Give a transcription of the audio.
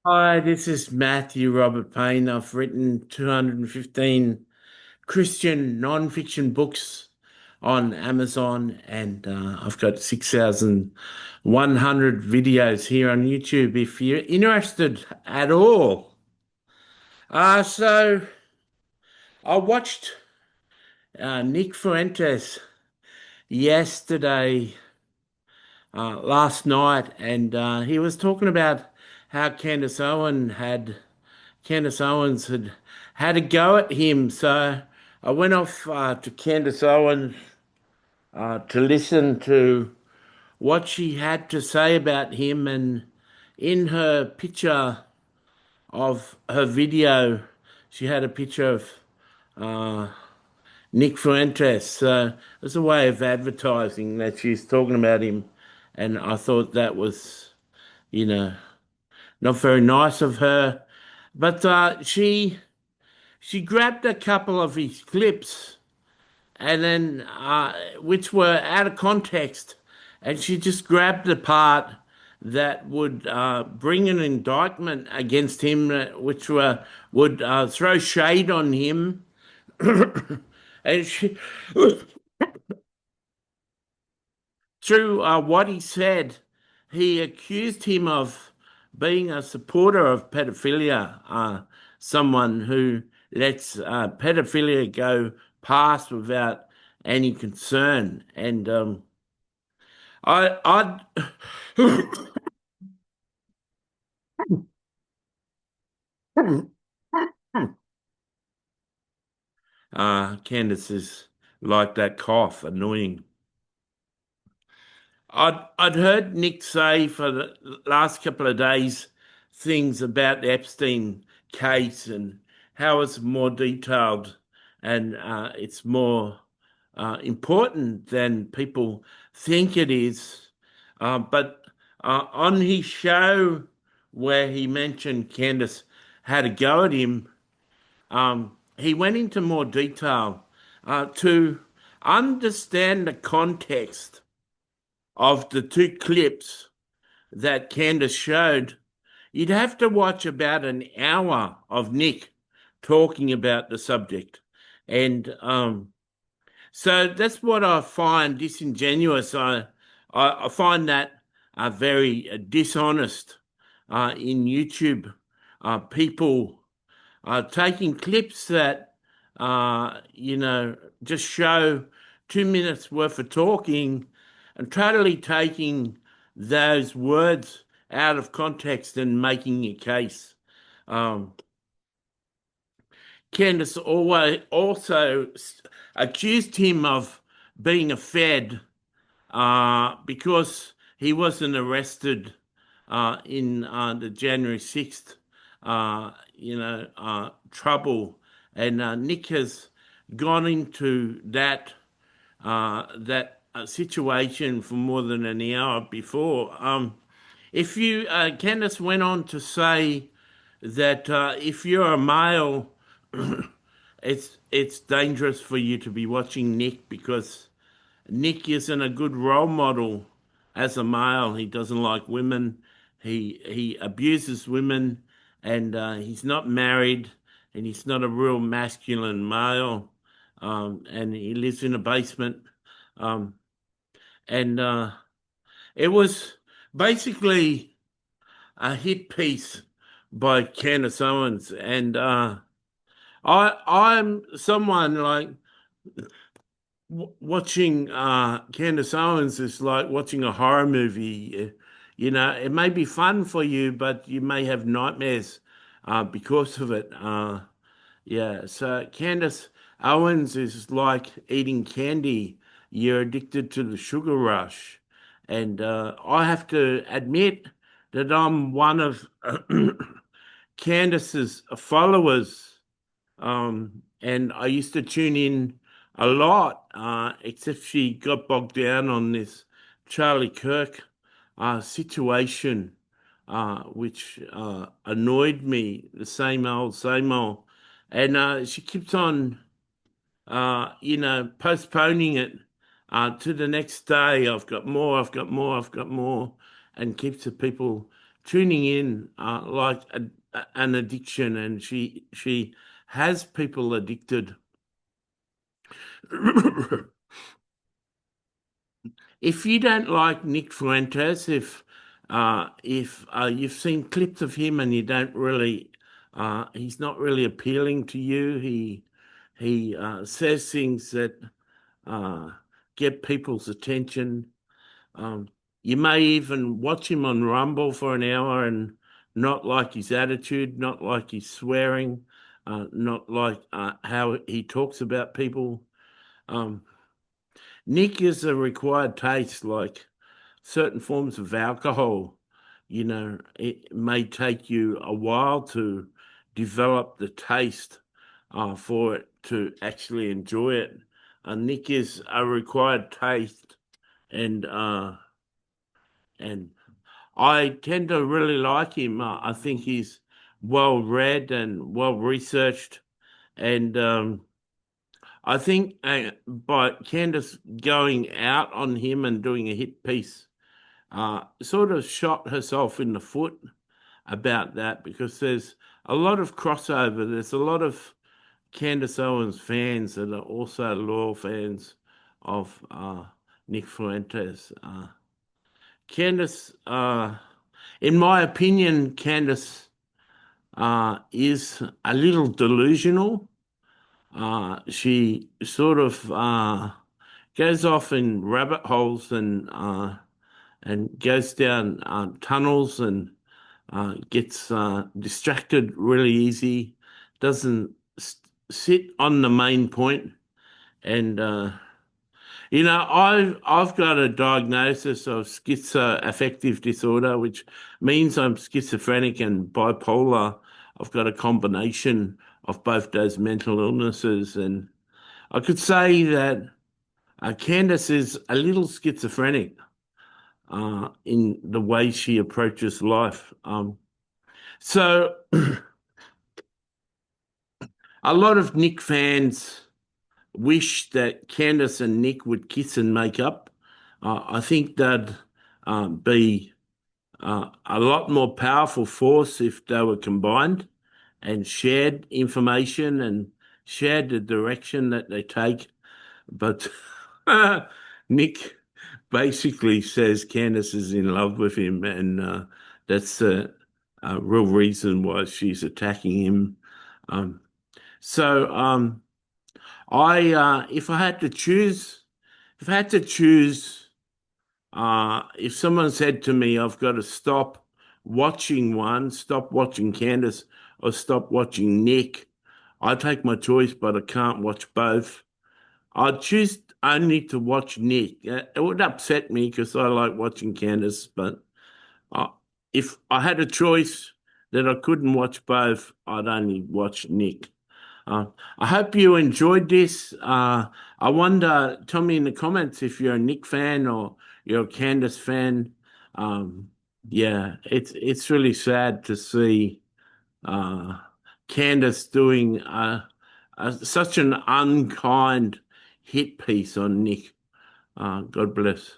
Hi, this is Matthew Robert Payne. I've written 215 Christian non-fiction books on Amazon, and I've got 6,100 videos here on YouTube if you're interested at all. So I watched Nick Fuentes yesterday, last night, and he was talking about how Candace Owens had a go at him. So I went off to Candace Owens to listen to what she had to say about him. And in her picture of her video, she had a picture of uh, Nick Fuentes. So it was a way of advertising that she's talking about him. And I thought that was, you know, not very nice of her. But she grabbed a couple of his clips and then which were out of context, and she just grabbed the part that would bring an indictment against him, which would throw shade on him, and she, through what he said, he accused him of being a supporter of pedophilia, someone who lets pedophilia go past without any concern. And I, Candace is like that cough, annoying. I'd heard Nick say for the last couple of days things about the Epstein case and how it's more detailed and it's more important than people think it is. But on his show where he mentioned Candace had a go at him, he went into more detail to understand the context of the two clips that Candace showed. You'd have to watch about an hour of Nick talking about the subject. And so that's what I find disingenuous. I find that very dishonest in YouTube. People taking clips that, just show 2 minutes worth of talking and totally taking those words out of context and making a case. Um, Candace always also accused him of being a Fed because he wasn't arrested in the January 6th, trouble. And Nick has gone into that situation for more than an hour before. If you, Candace went on to say that if you're a male, it's dangerous for you to be watching Nick because Nick isn't a good role model as a male. He doesn't like women. He abuses women, and he's not married, and he's not a real masculine male. And he lives in a basement. Um, and it was basically a hit piece by Candace Owens, and I'm someone like watching Candace Owens is like watching a horror movie. It may be fun for you, but you may have nightmares because of it. Yeah, so Candace Owens is like eating candy. You're addicted to the sugar rush. And I have to admit that I'm one of Candace's followers. And I used to tune in a lot, except she got bogged down on this Charlie Kirk situation, which annoyed me, the same old, same old. And she keeps on, postponing it to the next day. I've got more, I've got more, I've got more, and keeps the people tuning in like an addiction, and she has people addicted. If you don't like Nick Fuentes, if you've seen clips of him and you don't really, he's not really appealing to you. He says things that uh, get people's attention. Um, you may even watch him on Rumble for an hour and not like his attitude, not like his swearing, not like how he talks about people. Um, Nick is a required taste, like certain forms of alcohol. It may take you a while to develop the taste for it to actually enjoy it. Nick is a required taste, and and I tend to really like him. I think he's well read and well researched, and I think by Candace going out on him and doing a hit piece, sort of shot herself in the foot about that, because there's a lot of crossover. There's a lot of Candace Owens fans that are also loyal fans of Nick Fuentes. Candace, in my opinion, Candace is a little delusional. She sort of goes off in rabbit holes and goes down tunnels and gets distracted really easy. Doesn't sit on the main point, and I've got a diagnosis of schizoaffective disorder, which means I'm schizophrenic and bipolar. I've got a combination of both those mental illnesses, and I could say that Candace is a little schizophrenic in the way she approaches life. So a lot of Nick fans wish that Candace and Nick would kiss and make up. I think they'd be a lot more powerful force if they were combined and shared information and shared the direction that they take. But Nick basically says Candace is in love with him, and that's the real reason why she's attacking him. Um, so if I had to choose, if I had to choose, if someone said to me, I've got to stop watching one, stop watching Candace, or stop watching Nick, I take my choice, but I can't watch both. I'd choose only to watch Nick. It would upset me because I like watching Candace, but uh, if I had a choice that I couldn't watch both, I'd only watch Nick. I hope you enjoyed this. I wonder, tell me in the comments if you're a Nick fan or you're a Candace fan. Um, yeah, it's really sad to see uh, Candace doing such an unkind hit piece on Nick. God bless.